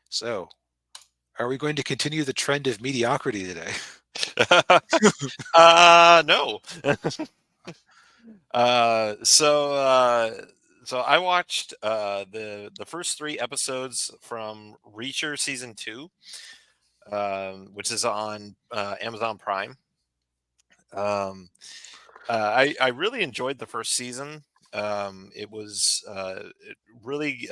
So, are we going to continue the trend of mediocrity today? No. Uh, so uh, so I watched the first three episodes from Reacher season two, which is on Amazon Prime. Um, I really enjoyed the first season. It was really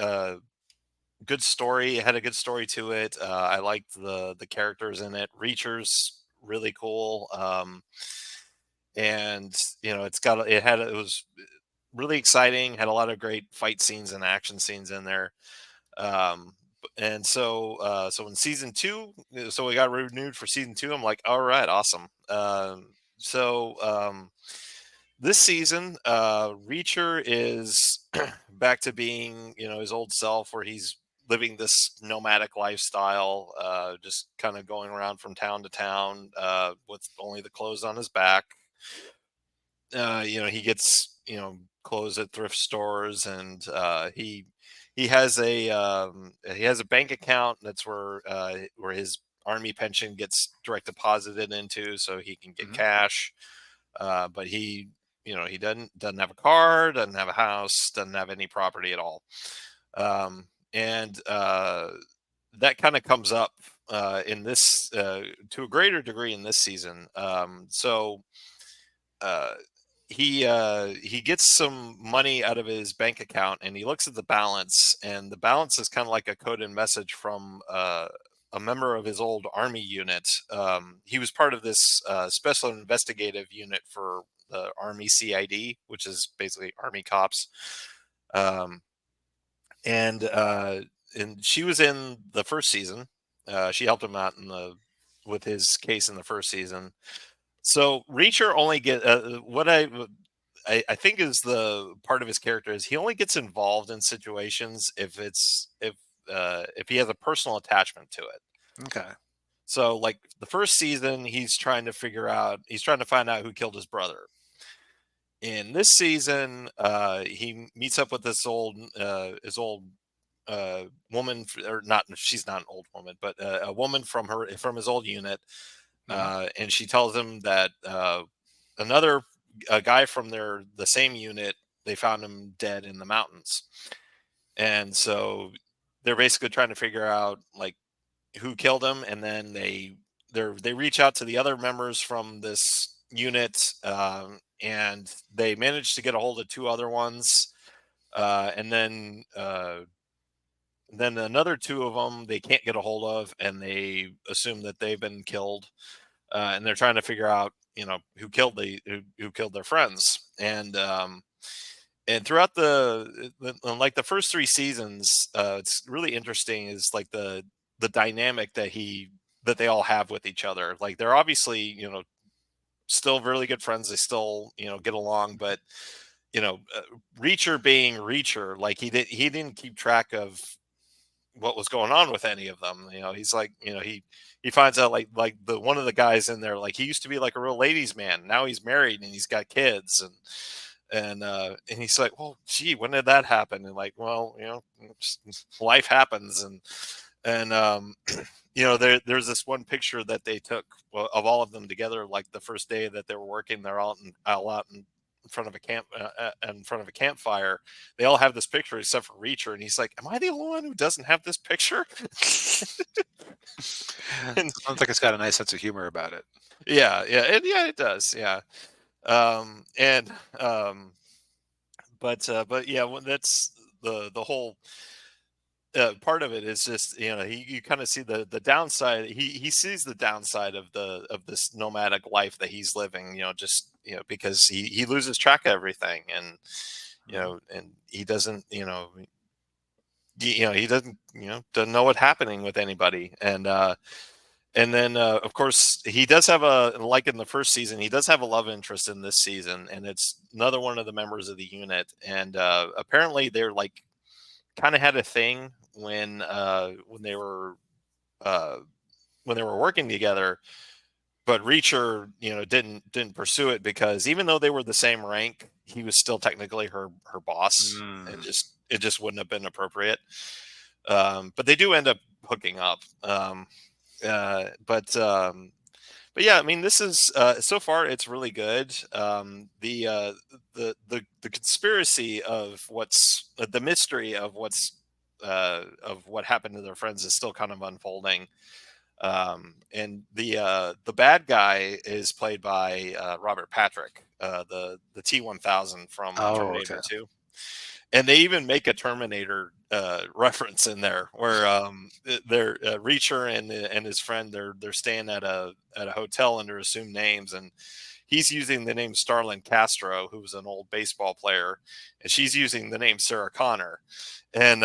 good story. It had a good story to it. I liked the characters in it. Reacher's really cool. And it was really exciting. Had a lot of great fight scenes and action scenes in there. So when season two, so we got renewed for season two. I'm like, all right, awesome. This season, Reacher is back to being, his old self, where he's living this nomadic lifestyle, just kind of going around from town to town with only the clothes on his back. He gets clothes at thrift stores, and he has a bank account that's where his army pension gets direct deposited into, so he can get Mhm. cash. But he doesn't have a car, doesn't have a house, doesn't have any property at all. And That kind of comes up in this to a greater degree in this season. Uh, he gets some money out of his bank account, and he looks at the balance, and the balance is kind of like a coded message from a member of his old army unit. He was part of this special investigative unit for the Army CID, which is basically Army cops. Um, and and she was in the first season. She helped him out with his case in the first season. So Reacher only get what I think is the part of his character is he only gets involved in situations if he has a personal attachment to it. Okay. So like the first season, he's trying to find out who killed his brother. In this season, he meets up with his old woman, or not. She's not an old woman, but a woman from his old unit, Mhm. and she tells him that another a guy from the same unit, they found him dead in the mountains. And so they're basically trying to figure out like who killed him, and then they reach out to the other members from this unit, and they manage to get a hold of two other ones, and then another two of them they can't get a hold of, and they assume that they've been killed, and they're trying to figure out who killed their friends. And throughout like the first three seasons, it's really interesting is like the dynamic that they all have with each other. Like they're obviously still really good friends. They still get along, but Reacher being Reacher, like he didn't keep track of what was going on with any of them. He's like, he finds out like the one of the guys in there, like he used to be like a real ladies man. Now he's married and he's got kids, and he's like, well, gee, when did that happen? And like, well, life happens, and there's this one picture that they took of all of them together, like the first day that they were working. They're all out in front of a in front of a campfire. They all have this picture except for Reacher, and he's like, "Am I the only one who doesn't have this picture?" And Sounds like it's got a nice sense of humor about it. yeah, it does, yeah. And But yeah, that's the whole part of it is just you kind of see the downside. He sees the downside of this nomadic life that he's living. Just because he loses track of everything, and Mhm. he doesn't he doesn't know what's happening with anybody. And then of course he does have like in the first season, he does have a love interest in this season, and it's another one of the members of the unit. And apparently they're like kind of had a thing uh, when they were working together. But Reacher, didn't pursue it because even though they were the same rank, he was still technically her boss, and Mm. it just wouldn't have been appropriate. But they do end up hooking up. But yeah, I mean, this is so far it's really good. The conspiracy of what's the mystery of what happened to their friends is still kind of unfolding. And the bad guy is played by Robert Patrick, the T-1000 from Oh, Terminator okay. 2. And they even make a Terminator reference in there, where they're Reacher and his friend they're staying at a hotel under assumed names, and he's using the name Starlin Castro, who was an old baseball player, and she's using the name Sarah Connor. And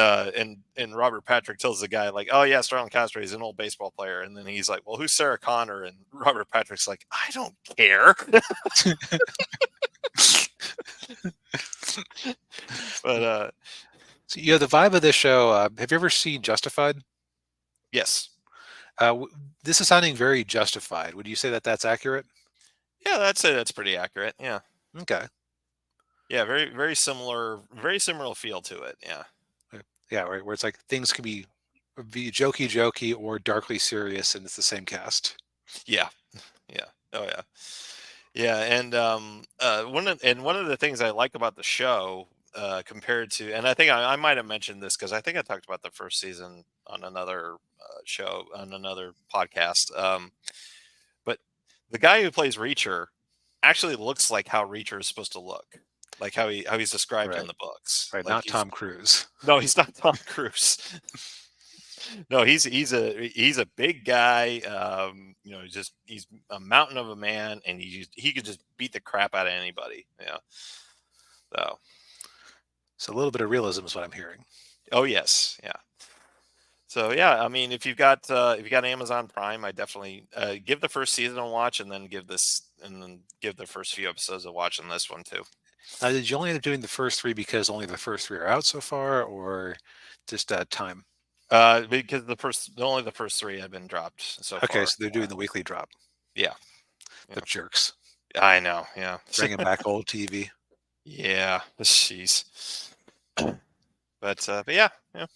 Robert Patrick tells the guy like, "Oh yeah, Starlin Castro, he's an old baseball player," and then he's like, "Well, who's Sarah Connor?" And Robert Patrick's like, "I don't care." But So, the vibe of this show. Have you ever seen Justified? yes, This is sounding very Justified. Would you say that that's accurate? yeah, that's pretty accurate. Yeah. Okay. Yeah, very similar feel to it. Yeah. Yeah, right. Where it's like things can be jokey, jokey, or darkly serious, and it's the same cast. Yeah. Yeah. Oh yeah. Yeah, and one of the things I like about the show compared to, and I think I might have mentioned this because I think I talked about the first season on another show on another podcast. But the guy who plays Reacher actually looks like how Reacher is supposed to look, like how he's described in Right. the books. Right. Like Not Tom Cruise. no, he's not Tom Cruise. No, he's a big guy. He's a mountain of a man, and he could just beat the crap out of anybody. Yeah. So, So a little bit of realism is what I'm hearing. oh yes, yeah. So yeah, I mean, if you got Amazon Prime, I definitely give the first season a watch, and then give the first few episodes a watch on this one too. Now, did you only end up doing the first three because only the first three are out so far, or just time? Because only the first three have been dropped so Okay, far. so they're doing the weekly drop. Yeah, The yeah, jerks I know. Yeah, bringing back old TV. yeah. Jeez. But yeah, yeah.